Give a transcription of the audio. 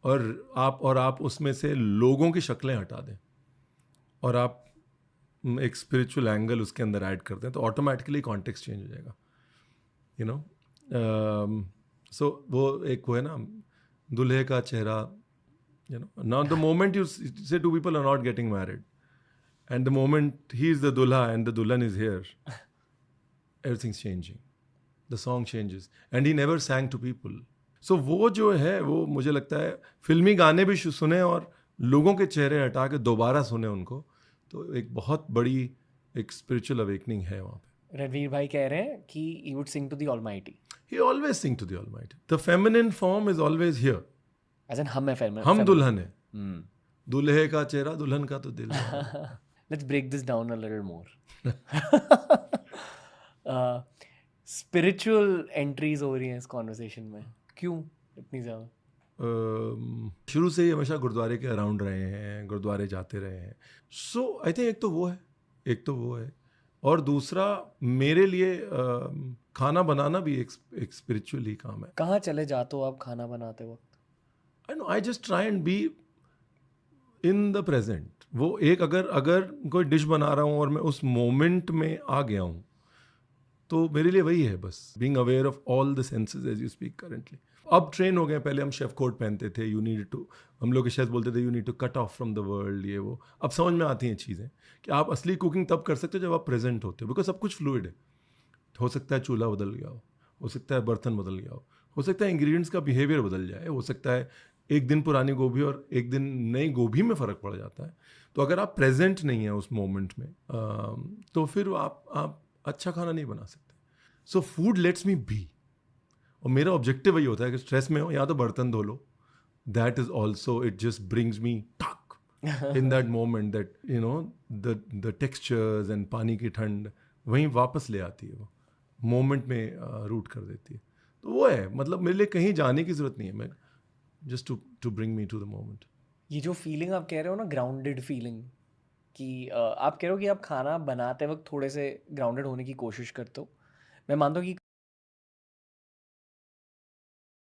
और आप उसमें से लोगों की शक्लें हटा दें और आप एक स्पिरिचुअल एंगल उसके अंदर ऐड कर दें तो ऑटोमेटिकली कॉन्टेक्स्ट चेंज हो जाएगा, यू नो. सो वो है ना, दूल्हे का चेहरा, you know. Now the moment you say two people are not getting married, and the moment he is the dulha and the dulhan is here, everything's changing. The song changes, and he never sang to people. So वो जो है वो मुझे लगता है फिल्मी गाने भी सुने और लोगों के चेहरे हटा के दोबारा सुने उनको, तो एक बहुत बड़ी एक स्पिरिचुअल अवेकनिंग है वहाँ पे. रणवीर भाई कह रहे हैं कि he would sing to the Almighty. He always sing to the Almighty. The feminine form is always here. As in हम है हम दुल्हन है, Hmm. दूल्हे का चेहरा दुल्हन का तो दिल. Let's break this down a little more. Spiritual entries हो रही हैं इस conversation में, क्यों इतनी ज़्यादा? शुरू से ही हमेशा गुरुद्वारे के अराउंड रहे हैं, गुरुद्वारे जाते रहे हैं. सो आई थिंक एक तो वो है और दूसरा मेरे लिए खाना बनाना भी एक स्पिरिचुअल ही काम है. कहाँ चले जाते हो आप खाना बनाते वक्त? I know, I just try and be in the present. वो एक अगर कोई डिश बना रहा हूँ और मैं उस मोमेंट में आ गया हूँ तो मेरे लिए वही है बस, being aware of all the senses as you speak currently. अब ट्रेन हो गए, पहले हम शेफ कोट पहनते थे, यू नीड टू, हम लोग के शेफ बोलते थे you need to cut off from the world, ये वो. अब समझ में आती हैं चीज़ें कि आप असली कुकिंग तब कर सकते हो जब आप प्रेजेंट होते हो, बिकॉज सब कुछ फ्लूइड है. हो सकता है चूल्हा बदल गया हो सकता है बर्तन बदल गया हो सकता है इंग्रेडिएंट्स का बिहेवियर बदल जाए, हो सकता है एक दिन पुरानी गोभी और एक दिन नई गोभी में फ़र्क पड़ जाता है. तो अगर आप प्रेजेंट नहीं है उस मोमेंट में तो फिर आप अच्छा खाना नहीं बना सकते. So food lets me be, और मेरा ऑब्जेक्टिव वही होता है कि स्ट्रेस में हो या तो बर्तन धो लो, that is also, it just brings me tuck in that moment, that you know the textures and पानी की ठंड वहीं वापस ले आती है, वो मोमेंट में रूट कर देती है. तो वो है, मतलब मेरे लिए कहीं जाने की ज़रूरत नहीं है, मैं just to bring me to the moment. ये जो फीलिंग आप कह रहे हो ना, ग्राउंडेड फीलिंग, कि आप कह रहे हो कि आप खाना बनाते वक्त थोड़े से ग्राउंडेड होने की कोशिश करते हो. मैं मानता हूँ कि